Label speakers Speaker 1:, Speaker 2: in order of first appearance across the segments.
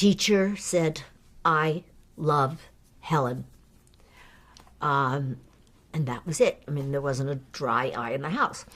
Speaker 1: teacher said, "I love Helen." And that was it. I mean, there wasn't a dry eye in the house.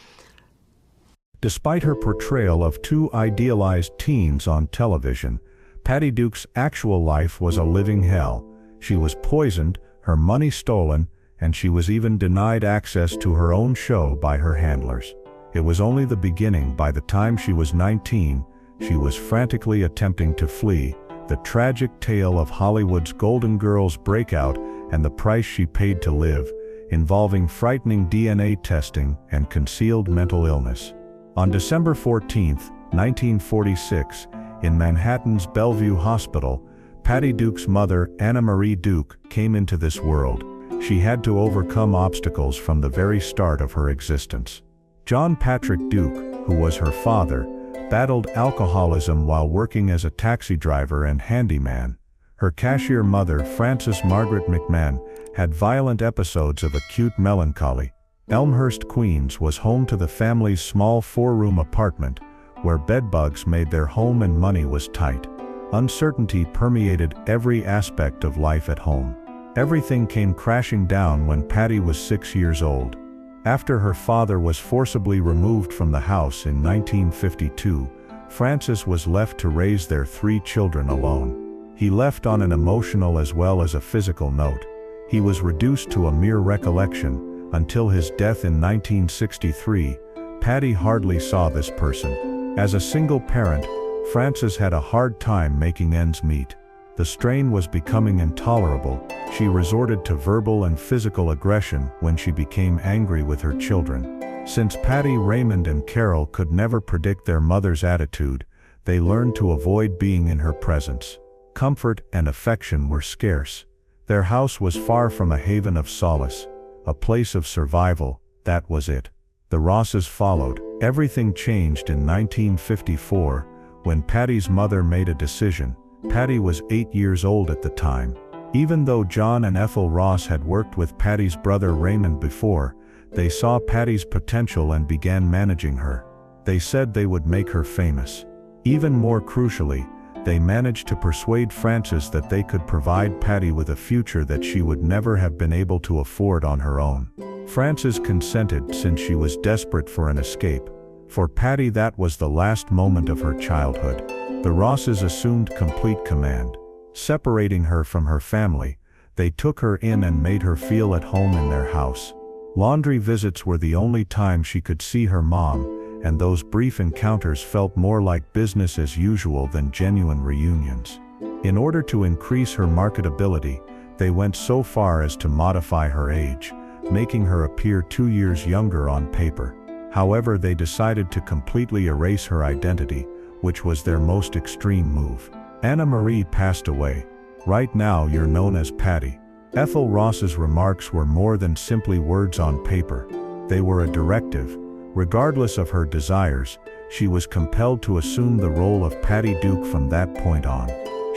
Speaker 2: Despite her portrayal of two idealized teens on television, Patty Duke's actual life was a living hell. She was poisoned, her money stolen, and she was even denied access to her own show by her handlers. It was only the beginning. By the time she was 19, she was frantically attempting to flee, the tragic tale of Hollywood's Golden Girls breakout and the price she paid to live, involving frightening DNA testing and concealed mental illness. On December 14, 1946, in Manhattan's Bellevue Hospital, Patty Duke's mother, Anna Marie Duke, came into this world. She had to overcome obstacles from the very start of her existence. John Patrick Duke, who was her father, battled alcoholism while working as a taxi driver and handyman. Her cashier mother, Frances Margaret McMahon, had violent episodes of acute melancholy. Elmhurst, Queens was home to the family's small four-room apartment, where bedbugs made their home and money was tight. Uncertainty permeated every aspect of life at home. Everything came crashing down when Patty was 6 years old. After her father was forcibly removed from the house in 1952, Frances was left to raise their 3 children alone. He left on an emotional as well as a physical note. He was reduced to a mere recollection. Until his death in 1963, Patty hardly saw this person. As a single parent, Frances had a hard time making ends meet. The strain was becoming intolerable. She resorted to verbal and physical aggression when she became angry with her children. Since Patty, Raymond, and Carol could never predict their mother's attitude, they learned to avoid being in her presence. Comfort and affection were scarce. Their house was far from a haven of solace, a place of survival. That was it. The Rosses followed. Everything changed in 1954, when Patty's mother made a decision. Patty was 8 years old at the time. Even though John and Ethel Ross had worked with Patty's brother Raymond before, they saw Patty's potential and began managing her. They said they would make her famous. Even more crucially, they managed to persuade Frances that they could provide Patty with a future that she would never have been able to afford on her own. Frances consented since she was desperate for an escape. For Patty, that was the last moment of her childhood. The Rosses assumed complete command. Separating her from her family, they took her in and made her feel at home in their house. Laundry visits were the only time she could see her mom, and those brief encounters felt more like business as usual than genuine reunions. In order to increase her marketability, they went so far as to modify her age, making her appear 2 years younger on paper. However, they decided to completely erase her identity, which was their most extreme move. Anna Marie passed away. Right now you're known as Patty. Ethel Ross's remarks were more than simply words on paper. They were a directive. Regardless of her desires, she was compelled to assume the role of Patty Duke from that point on.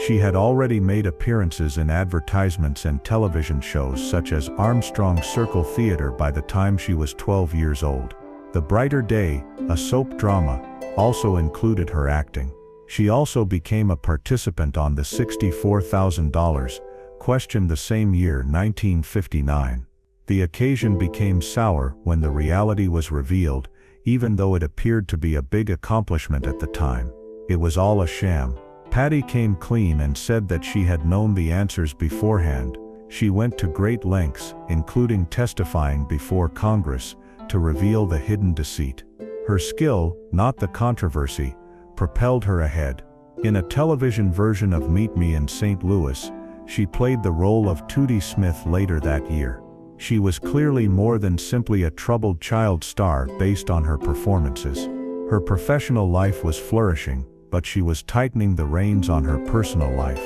Speaker 2: She had already made appearances in advertisements and television shows such as Armstrong Circle Theater by the time she was 12 years old. The Brighter Day, a soap drama, also included her acting. She also became a participant on the $64,000 question the same year, 1959. The occasion became sour when the reality was revealed, even though it appeared to be a big accomplishment at the time. It was all a sham. Patty came clean and said that she had known the answers beforehand. She went to great lengths, including testifying before Congress, to reveal the hidden deceit. Her skill, not the controversy, propelled her ahead. In a television version of Meet Me in St. Louis, she played the role of Tootie Smith later that year. She was clearly more than simply a troubled child star based on her performances. Her professional life was flourishing, but she was tightening the reins on her personal life.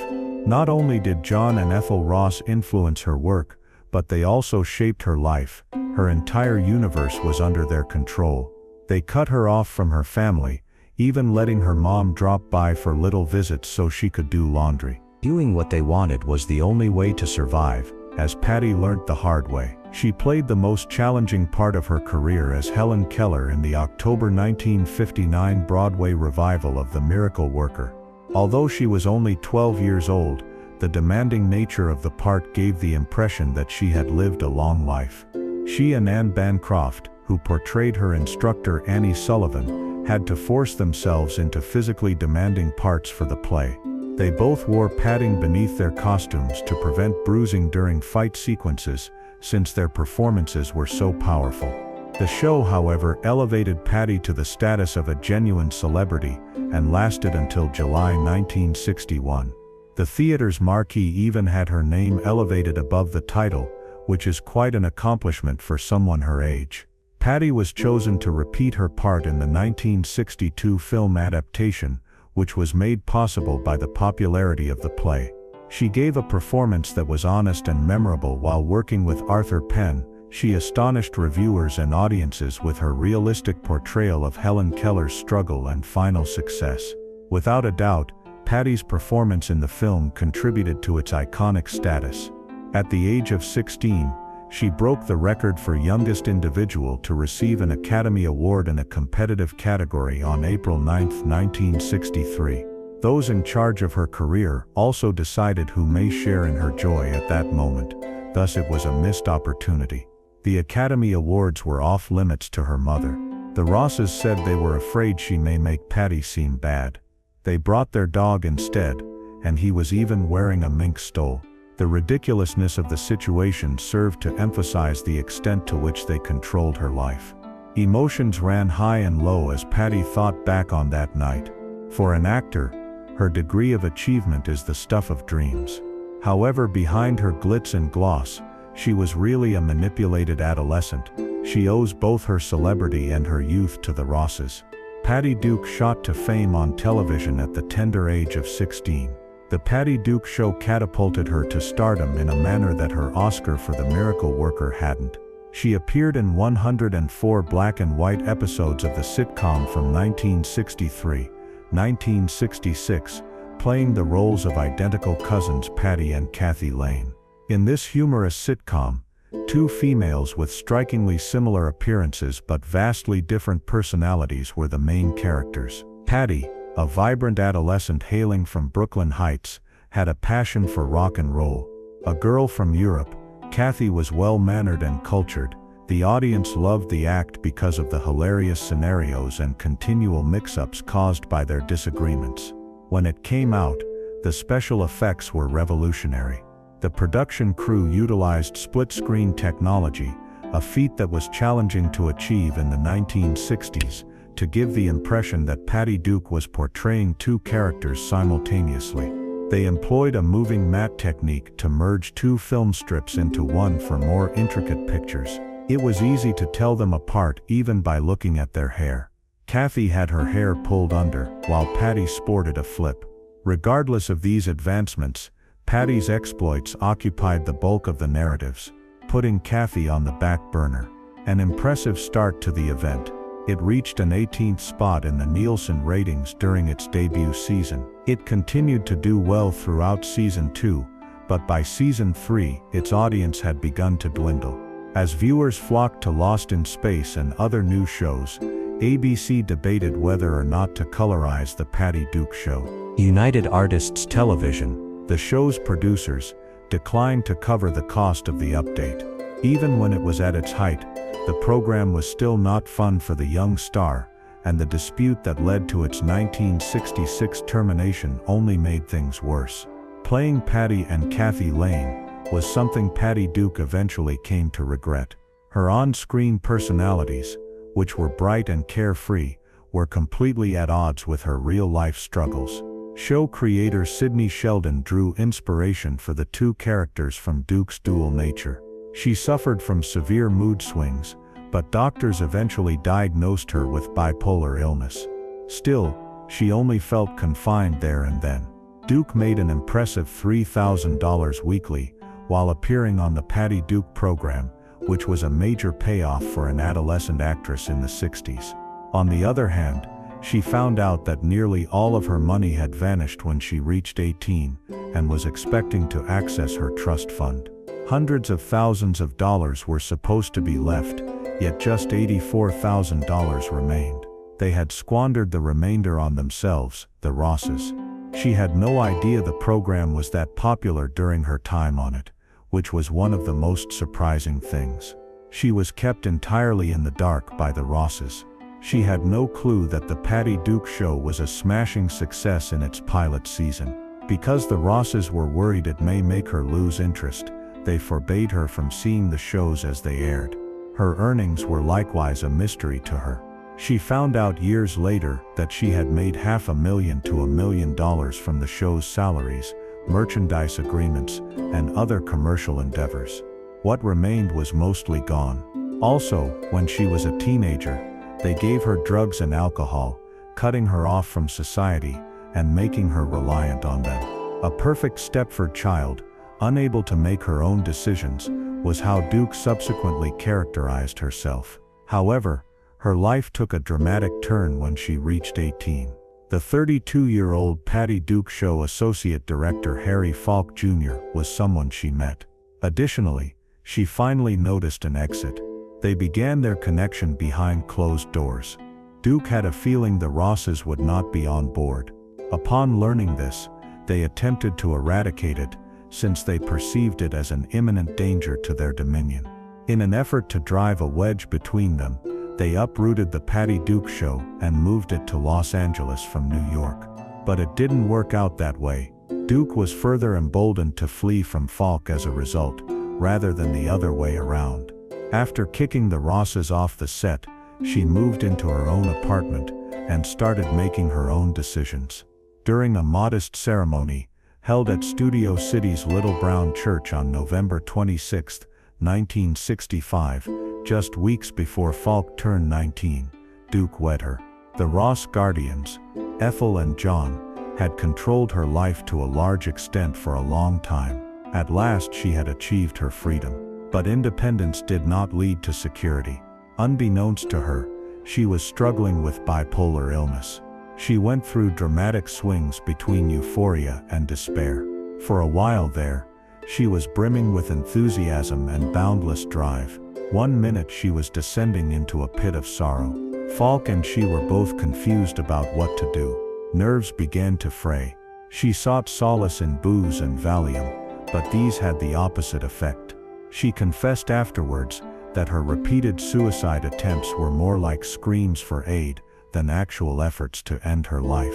Speaker 2: Not only did John and Ethel Ross influence her work, but they also shaped her life. Her entire universe was under their control. They cut her off from her family, even letting her mom drop by for little visits so she could do laundry. Doing what they wanted was the only way to survive, as Patty learned the hard way. She played the most challenging part of her career as Helen Keller in the October 1959 Broadway revival of The Miracle Worker. Although she was only 12 years old, the demanding nature of the part gave the impression that she had lived a long life. She and Anne Bancroft, who portrayed her instructor Annie Sullivan, had to force themselves into physically demanding parts for the play. They both wore padding beneath their costumes to prevent bruising during fight sequences, since their performances were so powerful. The show, however, elevated Patty to the status of a genuine celebrity and lasted until July 1961. The theater's marquee even had her name elevated above the title, which is quite an accomplishment for someone her age. Patty was chosen to repeat her part in the 1962 film adaptation, which was made possible by the popularity of the play. She gave a performance that was honest and memorable while working with Arthur Penn. She astonished reviewers and audiences with her realistic portrayal of Helen Keller's struggle and final success. Without a doubt, Patty's performance in the film contributed to its iconic status. At the age of 16, she broke the record for youngest individual to receive an Academy Award in a competitive category on April 9, 1963. Those in charge of her career also decided who may share in her joy at that moment, thus it was a missed opportunity. The Academy Awards were off limits to her mother. The Rosses said they were afraid she may make Patty seem bad. They brought their dog instead, and he was even wearing a mink stole. The ridiculousness of the situation served to emphasize the extent to which they controlled her life. Emotions ran high and low as Patty thought back on that night. For an actor, her degree of achievement is the stuff of dreams. However, behind her glitz and gloss, she was really a manipulated adolescent. She owes both her celebrity and her youth to the Rosses. Patty Duke shot to fame on television at the tender age of 16. The Patty Duke Show catapulted her to stardom in a manner that her Oscar for The Miracle Worker hadn't. She appeared in 104 black and white episodes of the sitcom from 1963, 1966, playing the roles of identical cousins Patty and Kathy Lane. In this humorous sitcom, two females with strikingly similar appearances but vastly different personalities were the main characters. Patty, a vibrant adolescent hailing from Brooklyn Heights, had a passion for rock and roll. A girl from Europe, Kathy was well-mannered and cultured. The audience loved the act because of the hilarious scenarios and continual mix-ups caused by their disagreements. When it came out, the special effects were revolutionary. The production crew utilized split-screen technology, a feat that was challenging to achieve in the 1960s, to give the impression that Patty Duke was portraying two characters simultaneously. They employed a moving matte technique to merge two film strips into one for more intricate pictures. It was easy to tell them apart even by looking at their hair. Kathy had her hair pulled under, while Patty sported a flip. Regardless of these advancements, Patty's exploits occupied the bulk of the narratives, putting Kathy on the back burner. An impressive start to the event. It reached an 18th spot in the Nielsen ratings during its debut season. It continued to do well throughout season 2, but by season 3, its audience had begun to dwindle. As viewers flocked to Lost in Space and other new shows, ABC debated whether or not to colorize the Patty Duke Show. United Artists Television, the show's producers, declined to cover the cost of the update. Even when it was at its height, the program was still not fun for the young star, and the dispute that led to its 1966 termination only made things worse. Playing Patty and Kathy Lane was something Patty Duke eventually came to regret. Her on-screen personalities, which were bright and carefree, were completely at odds with her real-life struggles. Show creator Sidney Sheldon drew inspiration for the two characters from Duke's dual nature. She suffered from severe mood swings, but doctors eventually diagnosed her with bipolar illness. Still, she only felt confined there and then. Duke made an impressive $3,000 weekly while appearing on the Patty Duke program, which was a major payoff for an adolescent actress in the 60s. On the other hand, she found out that nearly all of her money had vanished when she reached 18 and was expecting to access her trust fund. Hundreds of thousands of dollars were supposed to be left, yet just $84,000 remained. They had squandered the remainder on themselves, the Rosses. She had no idea the program was that popular during her time on it, which was one of the most surprising things. She was kept entirely in the dark by the Rosses. She had no clue that the Patty Duke Show was a smashing success in its pilot season. Because the Rosses were worried it may make her lose interest, they forbade her from seeing the shows as they aired. Her earnings were likewise a mystery to her. She found out years later that she had made $500,000 to $1 million from the show's salaries, merchandise agreements, and other commercial endeavors. What remained was mostly gone. Also, when she was a teenager, they gave her drugs and alcohol, cutting her off from society and making her reliant on them. A perfect Stepford child, unable to make her own decisions, was how Duke subsequently characterized herself. However, her life took a dramatic turn when she reached 18. The 32-year-old Patty Duke Show associate director Harry Falk Jr. was someone she met. Additionally, she finally noticed an exit. They began their connection behind closed doors. Duke had a feeling the Rosses would not be on board. Upon learning this, they attempted to eradicate it, since they perceived it as an imminent danger to their dominion. In an effort to drive a wedge between them, they uprooted the Patty Duke Show and moved it to Los Angeles from New York. But it didn't work out that way. Duke was further emboldened to flee from Falk as a result, rather than the other way around. After kicking the Rosses off the set, she moved into her own apartment and started making her own decisions. During a modest ceremony, held at Studio City's Little Brown Church on November 26, 1965, just weeks before Falk turned 19, Duke wed her. The Ross guardians, Ethel and John, had controlled her life to a large extent for a long time. At last she had achieved her freedom. But independence did not lead to security. Unbeknownst to her, she was struggling with bipolar illness. She went through dramatic swings between euphoria and despair. For a while there, she was brimming with enthusiasm and boundless drive. One minute she was descending into a pit of sorrow. Falk and she were both confused about what to do. Nerves began to fray. She sought solace in booze and Valium, but these had the opposite effect. She confessed afterwards that her repeated suicide attempts were more like screams for aid than actual efforts to end her life.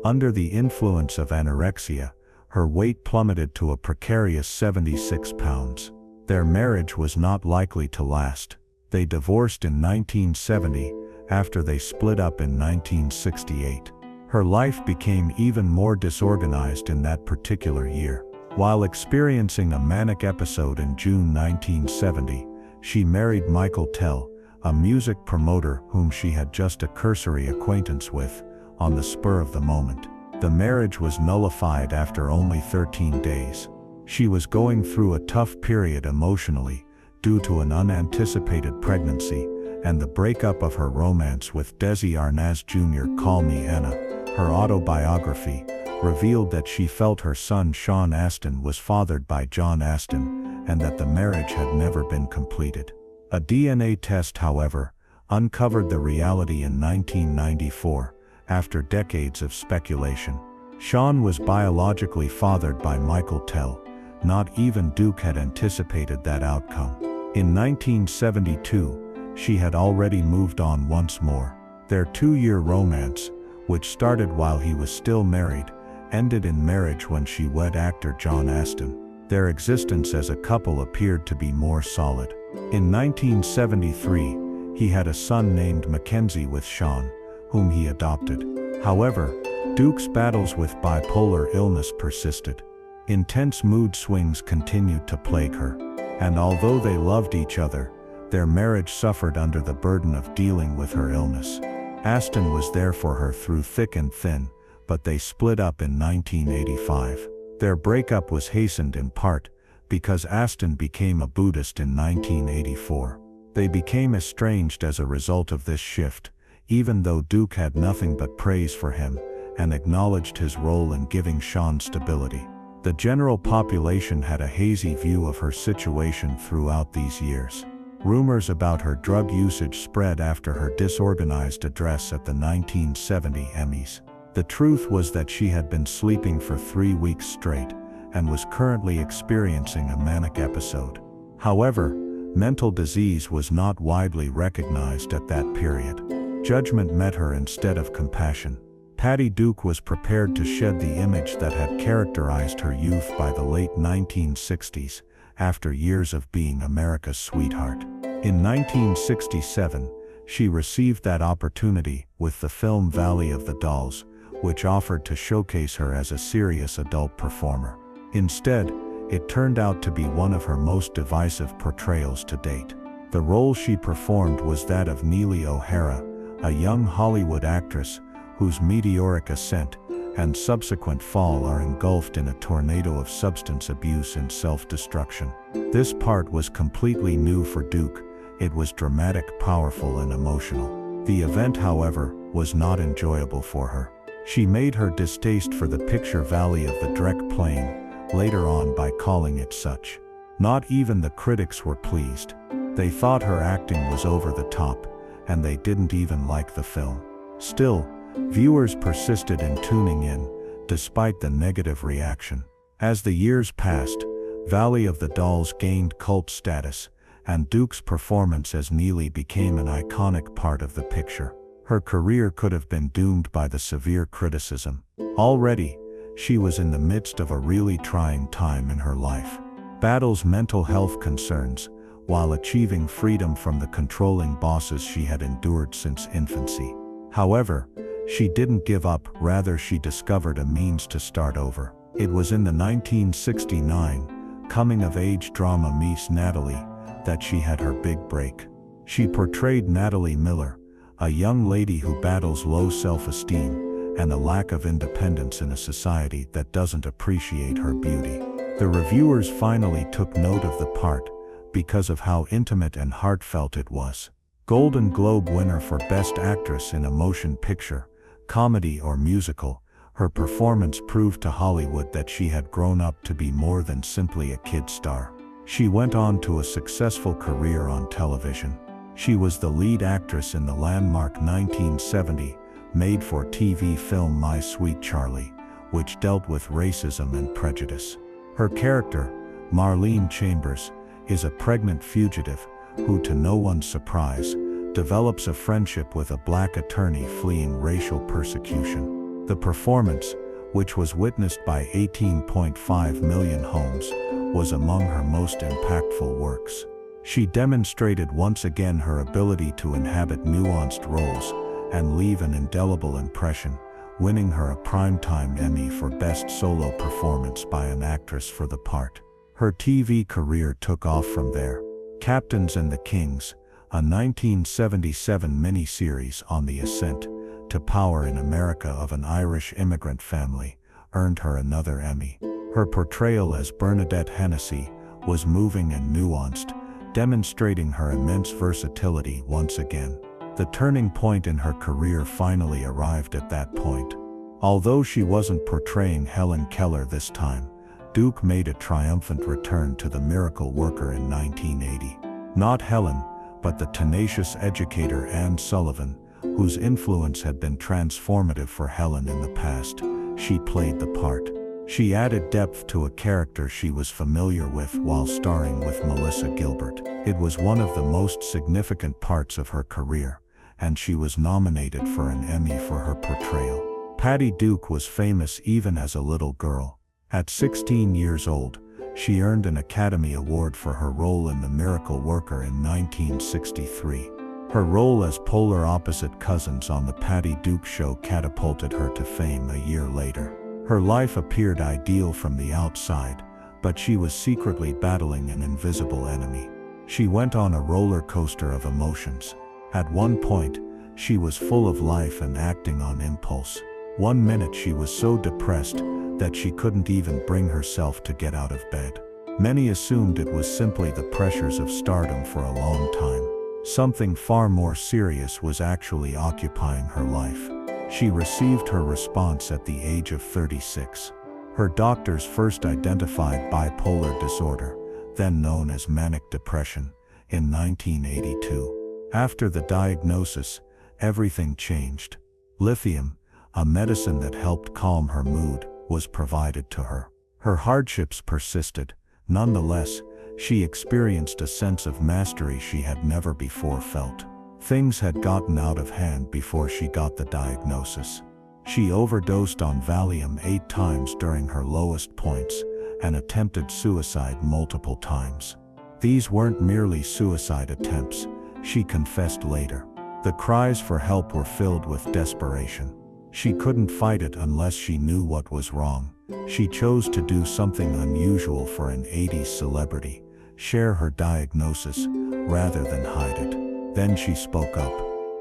Speaker 2: Under the influence of anorexia, her weight plummeted to a precarious 76 pounds. Their marriage was not likely to last. They divorced in 1970, after they split up in 1968. Her life became even more disorganized in that particular year. While experiencing a manic episode in June 1970, she married Michael Tell, a music promoter whom she had just a cursory acquaintance with, on the spur of the moment. The marriage was nullified after only 13 days. She was going through a tough period emotionally, due to an unanticipated pregnancy, and the breakup of her romance with Desi Arnaz Jr. Call Me Anna. Her autobiography revealed that she felt her son Sean Astin was fathered by John Astin, and that the marriage had never been completed. A DNA test, however, uncovered the reality in 1994, after decades of speculation. Sean was biologically fathered by Michael Tell. Not even Duke had anticipated that outcome. In 1972, she had already moved on once more. Their 2-year romance, which started while he was still married, ended in marriage when she wed actor John Astin. Their existence as a couple appeared to be more solid. In 1973, he had a son named Mackenzie with Sean, whom he adopted. However, Duke's battles with bipolar illness persisted. Intense mood swings continued to plague her, and although they loved each other, their marriage suffered under the burden of dealing with her illness. Astin was there for her through thick and thin, but they split up in 1985. Their breakup was hastened in part because Astin became a Buddhist in 1984. They became estranged as a result of this shift, even though Duke had nothing but praise for him and acknowledged his role in giving Sean stability. The general population had a hazy view of her situation throughout these years. Rumors about her drug usage spread after her disorganized address at the 1970 Emmys. The truth was that she had been sleeping for 3 weeks straight and was currently experiencing a manic episode. However, mental disease was not widely recognized at that period. Judgment met her instead of compassion. Patty Duke was prepared to shed the image that had characterized her youth by the late 1960s, after years of being America's sweetheart. In 1967, she received that opportunity with the film Valley of the Dolls, which offered to showcase her as a serious adult performer. Instead, it turned out to be one of her most divisive portrayals to date. The role she performed was that of Neely O'Hara, a young Hollywood actress whose meteoric ascent and subsequent fall are engulfed in a tornado of substance abuse and self-destruction. This part was completely new for Duke. It was dramatic, powerful, and emotional. The event, however, was not enjoyable for her. She made her distaste for the picture Valley of the Drek plain later on by calling it such. Not even the critics were pleased. They thought her acting was over the top, and they didn't even like the film. Still, viewers persisted in tuning in, despite the negative reaction. As the years passed, Valley of the Dolls gained cult status, and Duke's performance as Neely became an iconic part of the picture. Her career could have been doomed by the severe criticism. Already, she was in the midst of a really trying time in her life. Battles mental health concerns, while achieving freedom from the controlling bosses she had endured since infancy. However, she didn't give up, rather she discovered a means to start over. It was in the 1969 coming-of-age drama Miss Natalie that she had her big break. She portrayed Natalie Miller, a young lady who battles low self-esteem and a lack of independence in a society that doesn't appreciate her beauty. The reviewers finally took note of the part because of how intimate and heartfelt it was. Golden Globe winner for Best Actress in a Motion Picture, Comedy or Musical, her performance proved to Hollywood that she had grown up to be more than simply a kid star. She went on to a successful career on television. She was the lead actress in the landmark 1970 made-for-TV film My Sweet Charlie, which dealt with racism and prejudice. Her character, Marlene Chambers, is a pregnant fugitive who, to no one's surprise, develops a friendship with a black attorney fleeing racial persecution. The performance, which was witnessed by 18.5 million homes, was among her most impactful works. She demonstrated once again her ability to inhabit nuanced roles and leave an indelible impression, winning her a Primetime Emmy for Best Solo Performance by an Actress for the part. Her TV career took off from there. Captains and the Kings, a 1977 miniseries on the ascent to power in America of an Irish immigrant family, earned her another Emmy. Her portrayal as Bernadette Hennessy was moving and nuanced, demonstrating her immense versatility once again. The turning point in her career finally arrived at that point. Although she wasn't portraying Helen Keller this time, Duke made a triumphant return to The Miracle Worker in 1980. Not Helen, but the tenacious educator Anne Sullivan, whose influence had been transformative for Helen in the past. She played the part. She added depth to a character she was familiar with while starring with Melissa Gilbert. It was one of the most significant parts of her career, and she was nominated for an Emmy for her portrayal. Patty Duke was famous even as a little girl. At 16 years old, she earned an Academy Award for her role in The Miracle Worker in 1963. Her role as polar opposite cousins on The Patty Duke Show catapulted her to fame a year later. Her life appeared ideal from the outside, but she was secretly battling an invisible enemy. She went on a roller coaster of emotions. At one point, she was full of life and acting on impulse. One minute she was so depressed that she couldn't even bring herself to get out of bed. Many assumed it was simply the pressures of stardom for a long time. Something far more serious was actually occupying her life. She received her response at the age of 36. Her doctors first identified bipolar disorder, then known as manic depression, in 1982. After the diagnosis, everything changed. Lithium, A medicine that helped calm her mood was provided to her. Her hardships persisted. Nonetheless, she experienced a sense of mastery she had never before felt. Things had gotten out of hand before she got the diagnosis. She overdosed on Valium 8 times during her lowest points and attempted suicide multiple times. These weren't merely suicide attempts, she confessed later. The cries for help were filled with desperation. She couldn't fight it unless she knew what was wrong. She chose to do something unusual for an 80s celebrity, share her diagnosis, rather than hide it. Then she spoke up.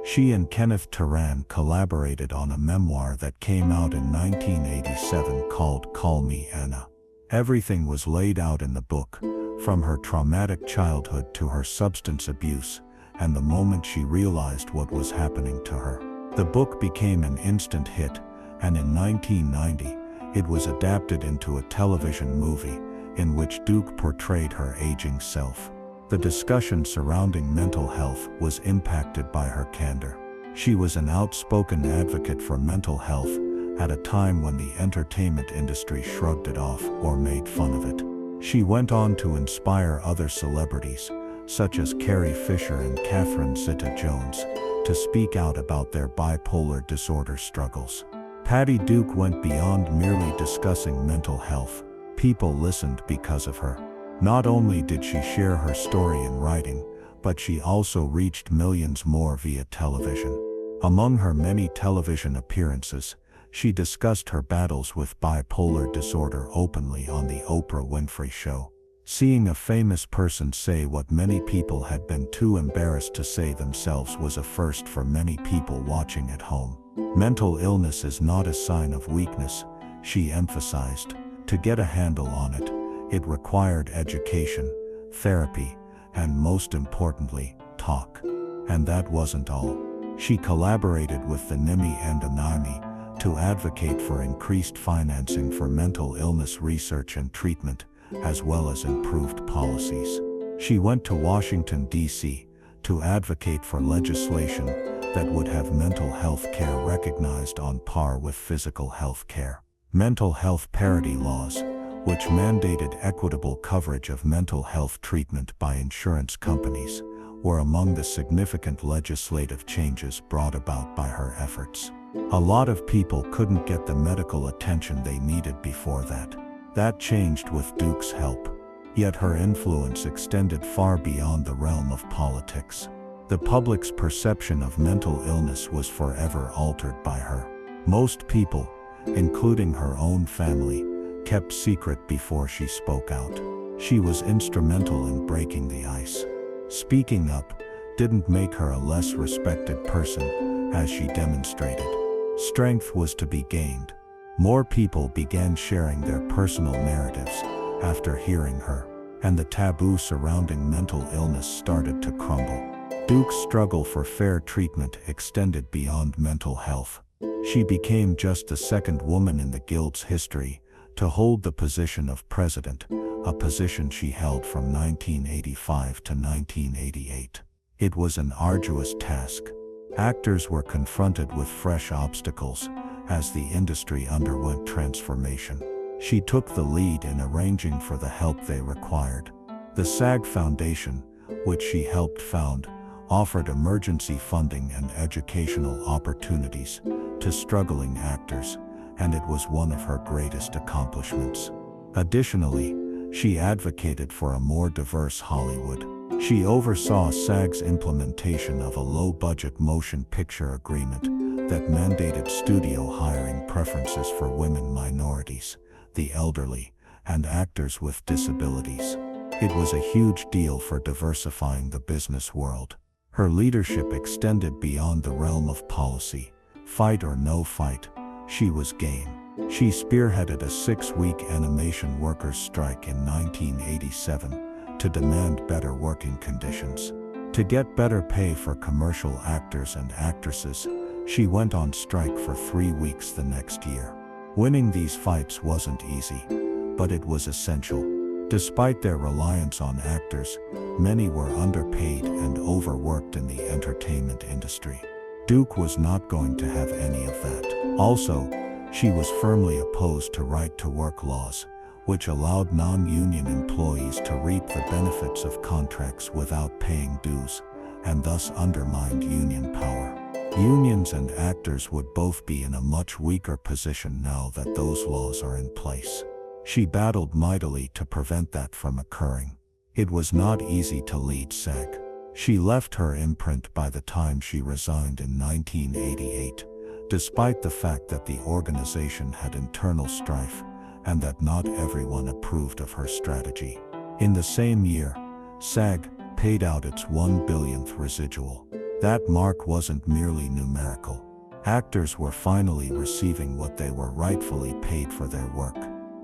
Speaker 2: She and Kenneth Turan collaborated on a memoir that came out in 1987 called Call Me Anna. Everything was laid out in the book, from her traumatic childhood to her substance abuse, and the moment she realized what was happening to her. The book became an instant hit, and in 1990, it was adapted into a television movie, in which Duke portrayed her aging self. The discussion surrounding mental health was impacted by her candor. She was an outspoken advocate for mental health at a time when the entertainment industry shrugged it off or made fun of it. She went on to inspire other celebrities, such as Carrie Fisher and Catherine Zeta-Jones, to speak out about their bipolar disorder struggles. Patty Duke went beyond merely discussing mental health. People listened because of her. Not only did she share her story in writing, but she also reached millions more via television. Among her many television appearances, she discussed her battles with bipolar disorder openly on The Oprah Winfrey Show. Seeing a famous person say what many people had been too embarrassed to say themselves was a first for many people watching at home. Mental illness is not a sign of weakness, she emphasized. To get a handle on it, it required education, therapy, and most importantly, talk. And that wasn't all. She collaborated with the NIMI and ANIMI to advocate for increased financing for mental illness research and treatment, as well as improved policies. She went to Washington, D.C., to advocate for legislation that would have mental health care recognized on par with physical health care. Mental health parity laws, which mandated equitable coverage of mental health treatment by insurance companies, were among the significant legislative changes brought about by her efforts. A lot of people couldn't get the medical attention they needed before that. That changed with Duke's help. Yet her influence extended far beyond the realm of politics. The public's perception of mental illness was forever altered by her. Most people, including her own family, kept secret before she spoke out. She was instrumental in breaking the ice. Speaking up didn't make her a less respected person, as she demonstrated. Strength was to be gained. More people began sharing their personal narratives after hearing her, and the taboo surrounding mental illness started to crumble. Duke's struggle for fair treatment extended beyond mental health. She became just the second woman in the Guild's history to hold the position of president, a position she held from 1985 to 1988. It was an arduous task. Actors were confronted with fresh obstacles as the industry underwent transformation. She took the lead in arranging for the help they required. The SAG Foundation, which she helped found, offered emergency funding and educational opportunities to struggling actors, and it was one of her greatest accomplishments. Additionally, she advocated for a more diverse Hollywood. She oversaw SAG's implementation of a low-budget motion picture agreement that mandated studio hiring preferences for women, minorities, the elderly, and actors with disabilities. It was a huge deal for diversifying the business world. Her leadership extended beyond the realm of policy. Fight or no fight, she was game. She spearheaded a 6-week animation workers' strike in 1987 to demand better working conditions. To get better pay for commercial actors and actresses, she went on strike for 3 weeks the next year. Winning these fights wasn't easy, but it was essential. Despite their reliance on actors, many were underpaid and overworked in the entertainment industry. Duke was not going to have any of that. Also, she was firmly opposed to right-to-work laws, which allowed non-union employees to reap the benefits of contracts without paying dues, and thus undermined union power. Unions and actors would both be in a much weaker position now that those laws are in place. She battled mightily to prevent that from occurring. It was not easy to lead SAG. She left her imprint by the time she resigned in 1988, despite the fact that the organization had internal strife, and that not everyone approved of her strategy. In the same year, SAG paid out its 1 billionth residual. That mark wasn't merely numerical. Actors were finally receiving what they were rightfully paid for their work.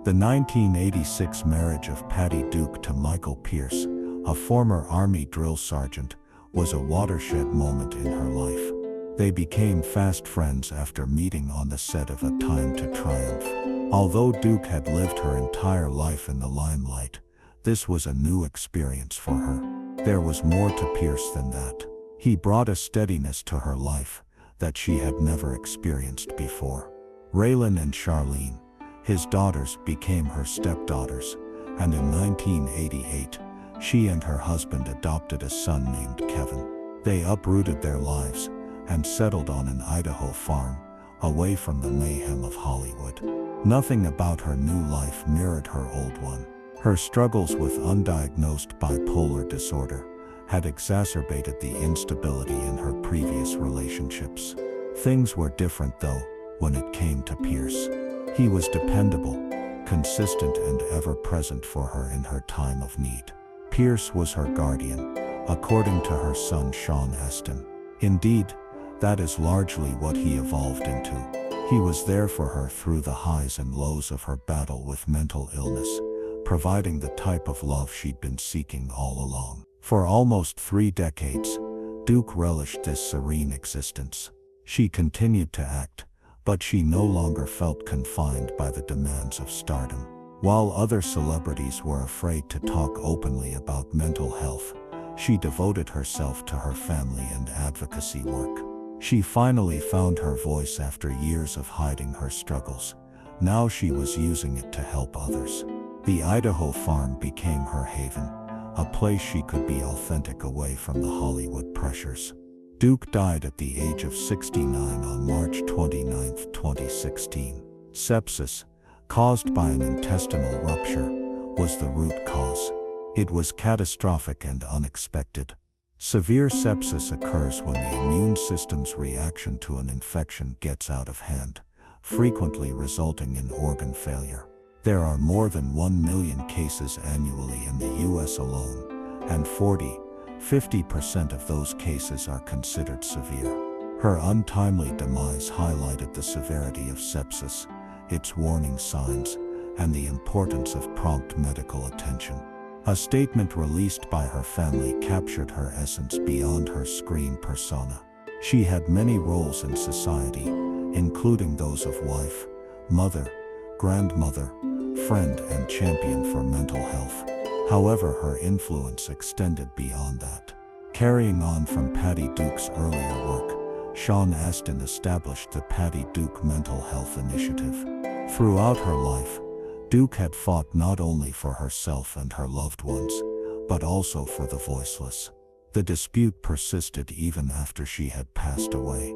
Speaker 2: The 1986 marriage of Patty Duke to Michael Pierce, a former Army drill sergeant, was a watershed moment in her life. They became fast friends after meeting on the set of A Time to Triumph. Although Duke had lived her entire life in the limelight, this was a new experience for her. There was more to Pierce than that. He brought a steadiness to her life that she had never experienced before. Raylan and Charlene, his daughters, became her stepdaughters, and in 1988, she and her husband adopted a son named Kevin. They uprooted their lives and settled on an Idaho farm, away from the mayhem of Hollywood. Nothing about her new life mirrored her old one. Her struggles with undiagnosed bipolar disorder had exacerbated the instability in her previous relationships. Things were different, though, when it came to Pierce. He was dependable, consistent, and ever-present for her in her time of need. Pierce was her guardian, according to her son Sean Astin. Indeed, that is largely what he evolved into. He was there for her through the highs and lows of her battle with mental illness, providing the type of love she'd been seeking all along. For almost 3 decades, Duke relished this serene existence. She continued to act, but she no longer felt confined by the demands of stardom. While other celebrities were afraid to talk openly about mental health, she devoted herself to her family and advocacy work. She finally found her voice after years of hiding her struggles. Now she was using it to help others. The Idaho farm became her haven, a place she could be authentic away from the Hollywood pressures. Duke died at the age of 69 on March 29, 2016. Sepsis, caused by an intestinal rupture, was the root cause. It was catastrophic and unexpected. Severe sepsis occurs when the immune system's reaction to an infection gets out of hand, frequently resulting in organ failure. There are more than 1 million cases annually in the US alone, and 40–50% of those cases are considered severe. Her untimely demise highlighted the severity of sepsis, its warning signs, and the importance of prompt medical attention. A statement released by her family captured her essence beyond her screen persona. She had many roles in society, including those of wife, mother, grandmother, friend, and champion for mental health. However, her influence extended beyond that. Carrying on from Patty Duke's earlier work, Sean Astin established the Patty Duke Mental Health Initiative. Throughout her life, Duke had fought not only for herself and her loved ones, but also for the voiceless. The dispute persisted even after she had passed away.